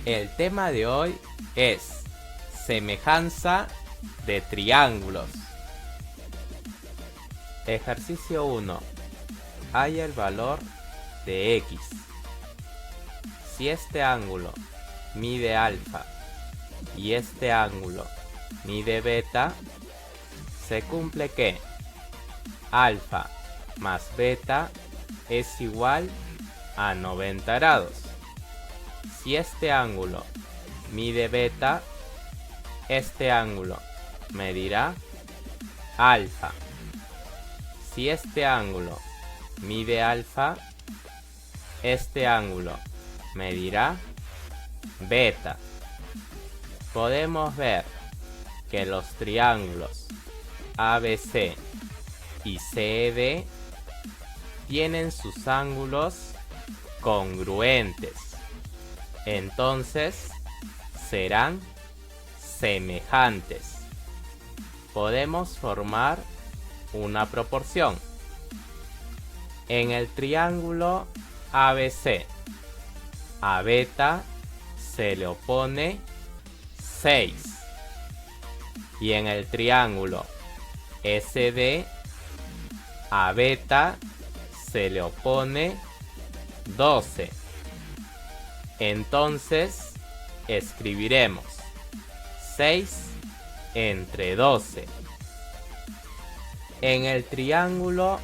El tema de hoy es semejanza de triángulos. Ejercicio 1. Halla el valor de x. Si este ángulo mide alfa y este ángulo mide beta, se cumple que alfa más beta es igual a 90 grados. Si este ángulo mide beta, este ángulo medirá alfa. Si este ángulo mide alfa, este ángulo medirá beta. Podemos ver que los triángulos ABC y CED tienen sus ángulos congruentes. Entonces serán semejantes. Podemos formar una proporción. En el triángulo ABC, a beta se le opone 6. Y en el triángulo SD, a beta se le opone 12. Entonces escribiremos 6 entre 12. En el triángulo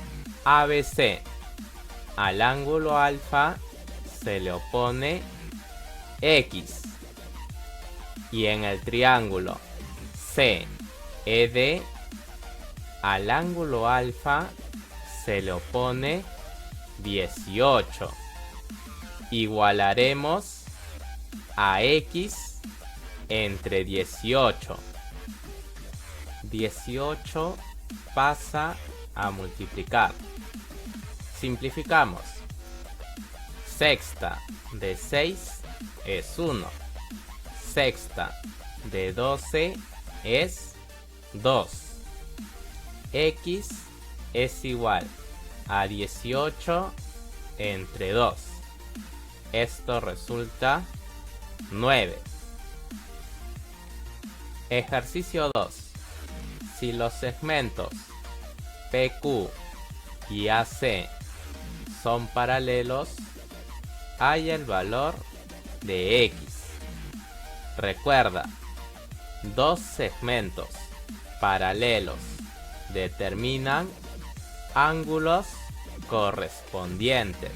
ABC, al ángulo alfa se le opone x. Y en el triángulo CED, al ángulo alfa se le opone 18. Igualaremos a x entre 18. 18 pasa a multiplicar. Simplificamos. Sexta de 6 es 1. Sexta de 12 es 2. X es igual a 18 entre 2. Esto resulta 9. Ejercicio 2. Si los segmentos PQ y AC son paralelos, halla el valor de x. Recuerda, dos segmentos paralelos determinan ángulos correspondientes.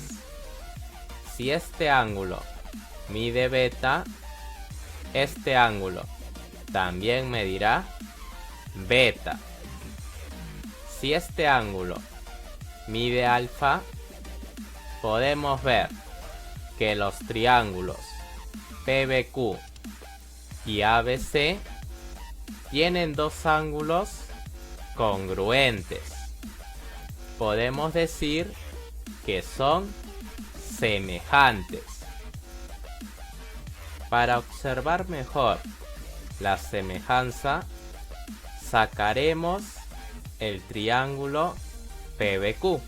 Si este ángulo mide beta, este ángulo también medirá beta. Si este ángulo mide alfa, podemos ver que los triángulos PBQ y ABC tienen dos ángulos congruentes. Podemos decir que son semejantes. Para observar mejor la semejanza, sacaremos el triángulo PBQ.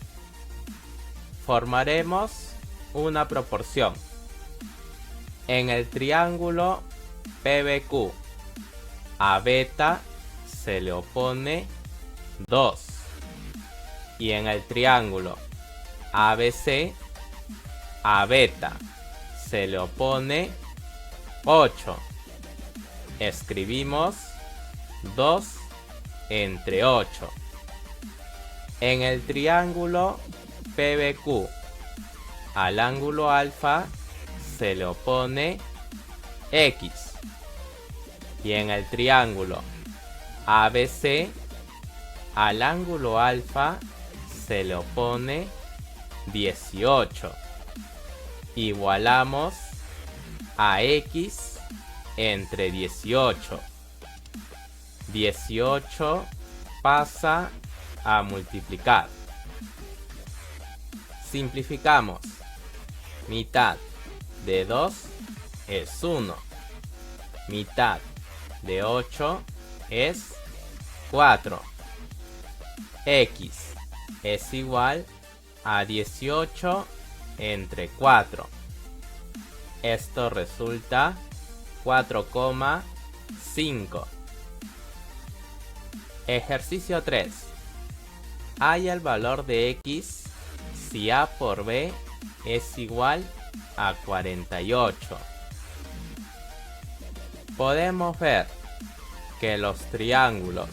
Formaremos una proporción. En el triángulo PBQ, a beta se le opone 2. Y en el triángulo ABC, a beta se le opone 8. Escribimos 2 entre 8. En el triángulo PBQ, al ángulo alfa se le opone x. Y en el triángulo ABC, al ángulo alfa se le opone 18. Igualamos a x entre 18. 18 pasa a multiplicar. Simplificamos. Mitad de 2 es 1. Mitad de 8 es 4. X es igual a 18 entre 4. Esto resulta 4,5. Ejercicio 3. Halla el valor de x si a por b es igual a 48. Podemos ver que los triángulos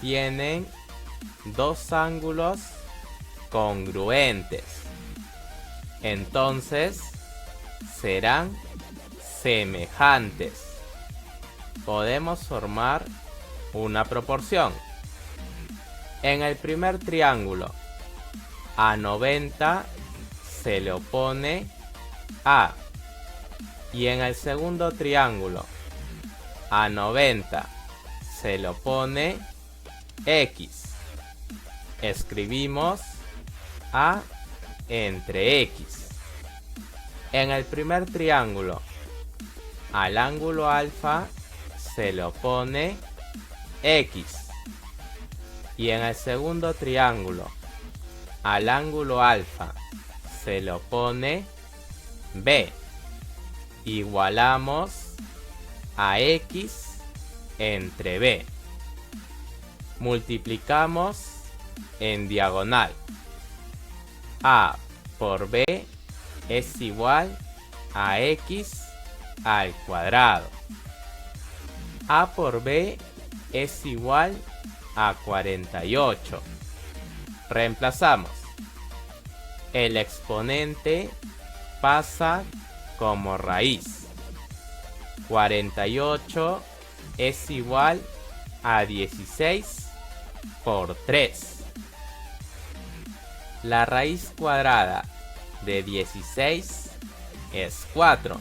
tienen dos ángulos congruentes. Entonces serán semejantes. Podemos formar una proporción. En el primer triángulo, a 90 se le opone a. Y en el segundo triángulo, a 90 se le opone x. Escribimos a entre x. En el primer triángulo, al ángulo alfa se le opone x. Y en el segundo triángulo, al ángulo alfa se le opone b. Igualamos a x entre b. Multiplicamos en diagonal. A por b es igual a x al cuadrado. A por b es igual a 48. Reemplazamos. El exponente pasa como raíz. 48 es igual a 16 por 3. La raíz cuadrada de 16 es 4.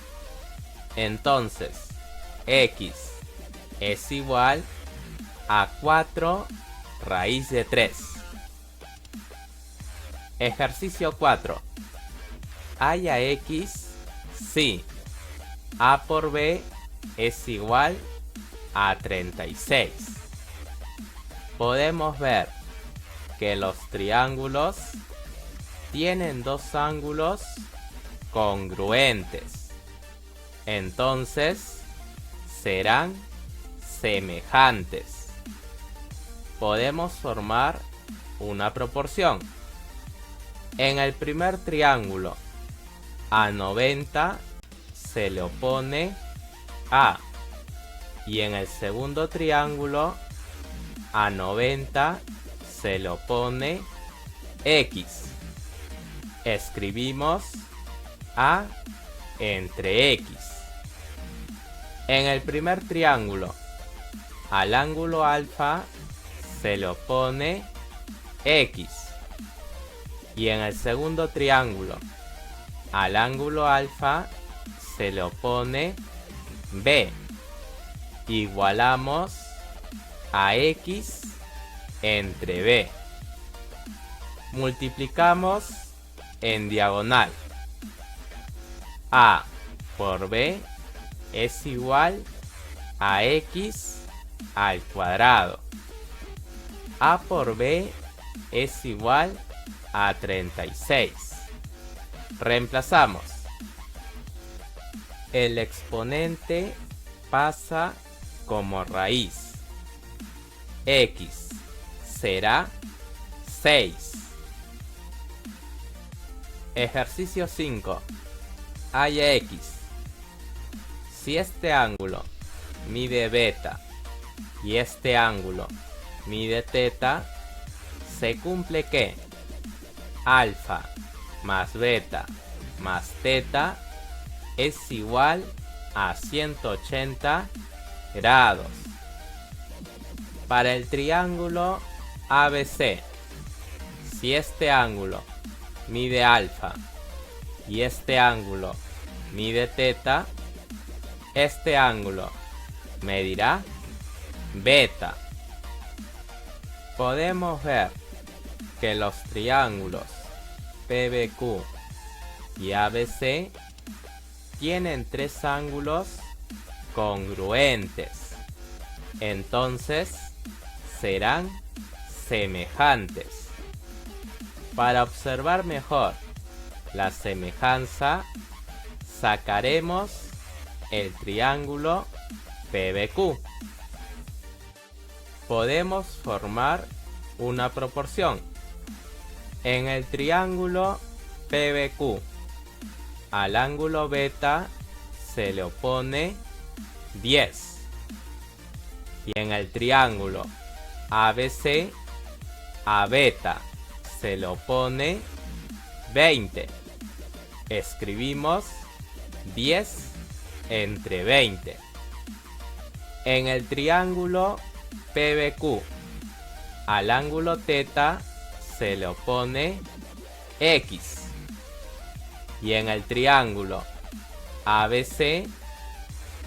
Entonces, x es igual a 4 raíz de 3. Ejercicio 4. Halla x si a por b es igual a 36. Podemos ver que los triángulos tienen dos ángulos congruentes. Entonces serán semejantes. Podemos formar una proporción. En el primer triángulo, a 90 se le opone a. Y en el segundo triángulo, a 90 se le opone x. Escribimos a entre x. En el primer triángulo, al ángulo alfa se le opone x. Y en el segundo triángulo, al ángulo alfa se le opone b. Igualamos a x entre b. Multiplicamos en diagonal. A por b es igual a x al cuadrado. A por b es igual a 36. Reemplazamos. El exponente pasa como raíz. X será 6. Ejercicio 5. Halla x. Si este ángulo mide beta y este ángulo mide teta, se cumple que alfa más beta más teta es igual a 180 grados. Para el triángulo ABC, si este ángulo mide alfa y este ángulo mide teta, este ángulo medirá beta. Podemos ver que los triángulos PBQ y ABC tienen tres ángulos congruentes. Entonces serán semejantes. Para observar mejor la semejanza, sacaremos el triángulo PBQ. Podemos formar una proporción. En el triángulo PBQ, al ángulo beta se le opone 10. Y en el triángulo ABC, a beta se le opone 20. Escribimos 10 entre 20. En el triángulo PBQ, al ángulo teta se le opone X. Y en el triángulo ABC,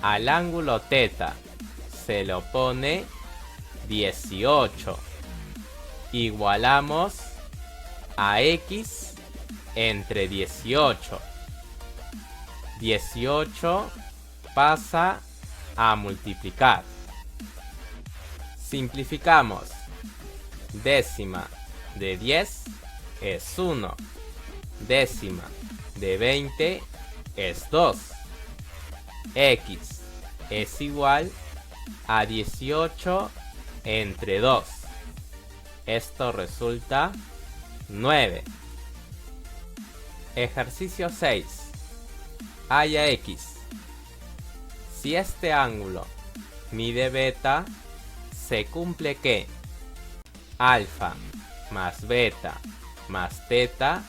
al ángulo teta se le opone 18. Igualamos a X entre 18. 18 pasa a multiplicar. Simplificamos. Décima de 10 es 1. Décima de 20 es 2. X es igual a 18 entre 2. Esto resulta 9. Ejercicio 6. Halla X. Si este ángulo mide beta, se cumple que alfa más beta más teta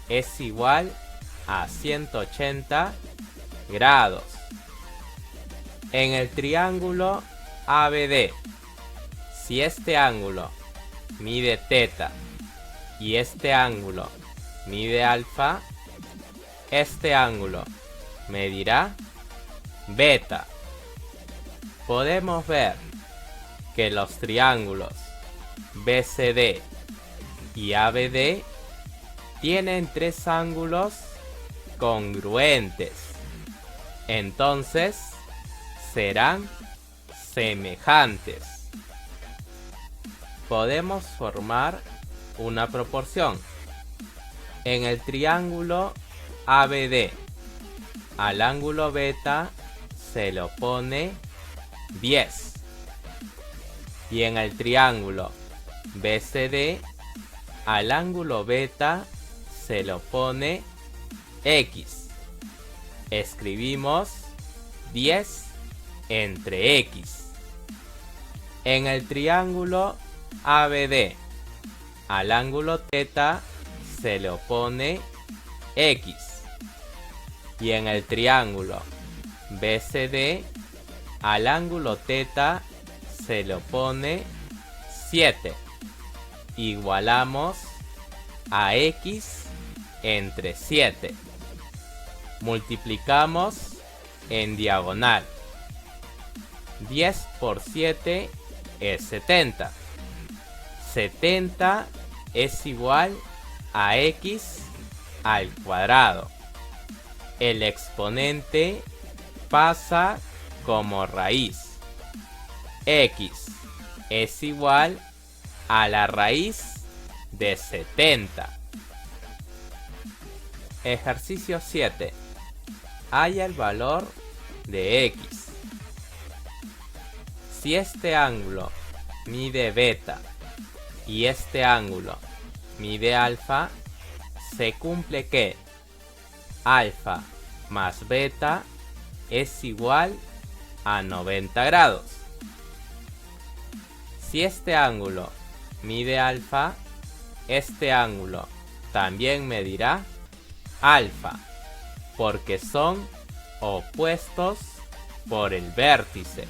es igual a 180 grados. En el triángulo ABD, si este ángulo mide teta y este ángulo mide alfa, este ángulo medirá beta. Podemos ver que los triángulos BCD y ABD tienen tres ángulos congruentes. Entonces serán semejantes. Podemos formar una proporción. En el triángulo ABD, al ángulo beta se le opone 10. Y en el triángulo BCD, al ángulo beta se le opone X. Escribimos 10 entre X. En el triángulo ABD, al ángulo teta se le opone X. Y en el triángulo BCD, al ángulo teta se le opone 7. Igualamos a X entre 7. Multiplicamos en diagonal. 10 por 7 es 70. 70 es igual a X al cuadrado. El exponente pasa como raíz. X es igual a la raíz de 70. Ejercicio 7. Halla el valor de X. Si este ángulo mide beta y este ángulo mide alfa, se cumple que alfa más beta es igual a 90 grados. Si este ángulo mide alfa, este ángulo también medirá alfa, porque son opuestos por el vértice.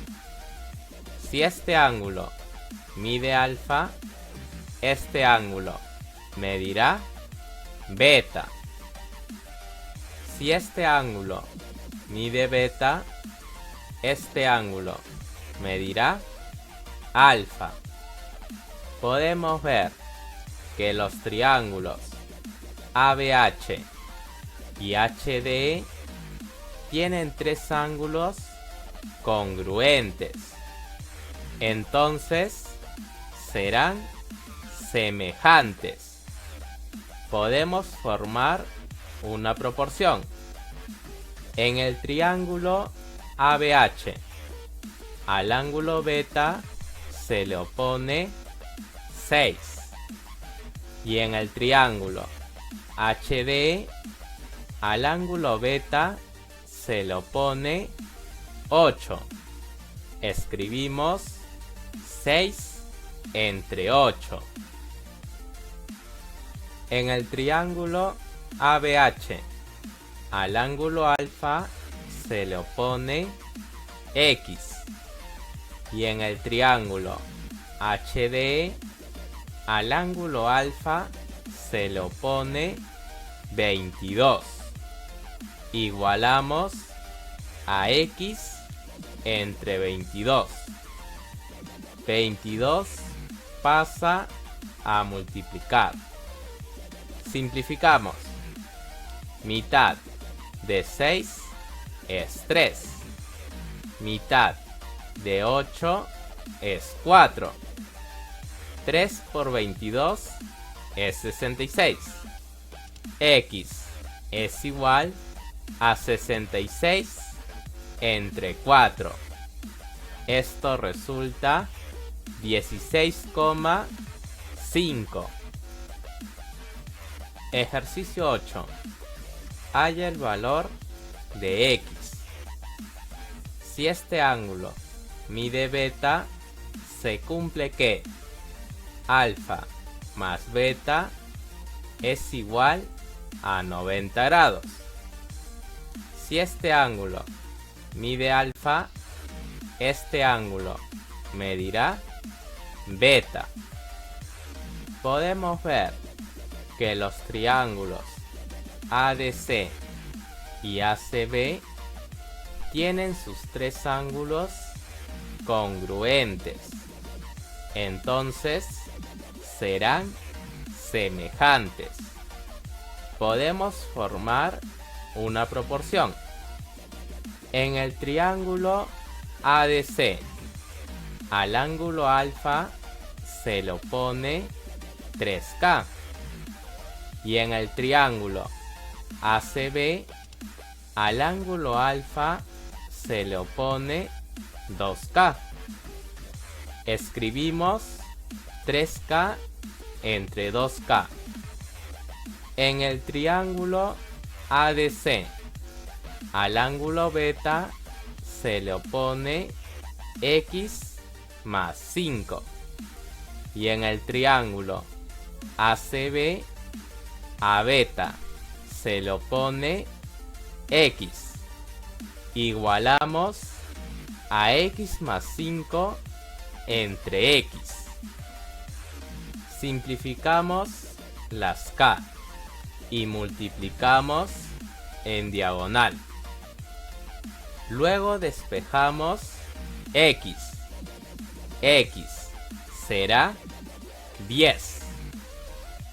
Si este ángulo mide alfa, este ángulo medirá beta. Si este ángulo mide beta, este ángulo medirá alfa. Podemos ver que los triángulos ABH y HDE tienen tres ángulos congruentes. Entonces serán semejantes. Podemos formar una proporción. En el triángulo ABH, al ángulo beta se le opone 6. Y en el triángulo HD, al ángulo beta se le opone 8. Escribimos 6 entre 8. En el triángulo ABH, al ángulo alfa se le opone X. Y en el triángulo HDE, al ángulo alfa se le opone 22. Igualamos a X entre 22. 22 pasa a multiplicar. Simplificamos. Mitad de 6 es 3. Mitad de 8 es 4. 3 por 22 es 66. X es igual a 66 entre 4. Esto resulta 16,5. Ejercicio 8. Halla el valor de X. Si este ángulo mide beta, se cumple que alfa más beta es igual a 90 grados. Si este ángulo mide alfa, este ángulo medirá beta. Podemos ver que los triángulos ADC y ACB tienen sus tres ángulos congruentes. Entonces serán semejantes. Podemos formar una proporción. En el triángulo ADC, al ángulo alfa se le opone 3K. Y en el triángulo ACB, al ángulo alfa se le opone 2K. Escribimos 3K entre 2K. En el triángulo ADC, al ángulo beta se le opone X más 5. Y en el triángulo ACB, a beta se le opone X. Igualamos a X más 5 entre X. Simplificamos las K y multiplicamos en diagonal. Luego despejamos X. X será 10.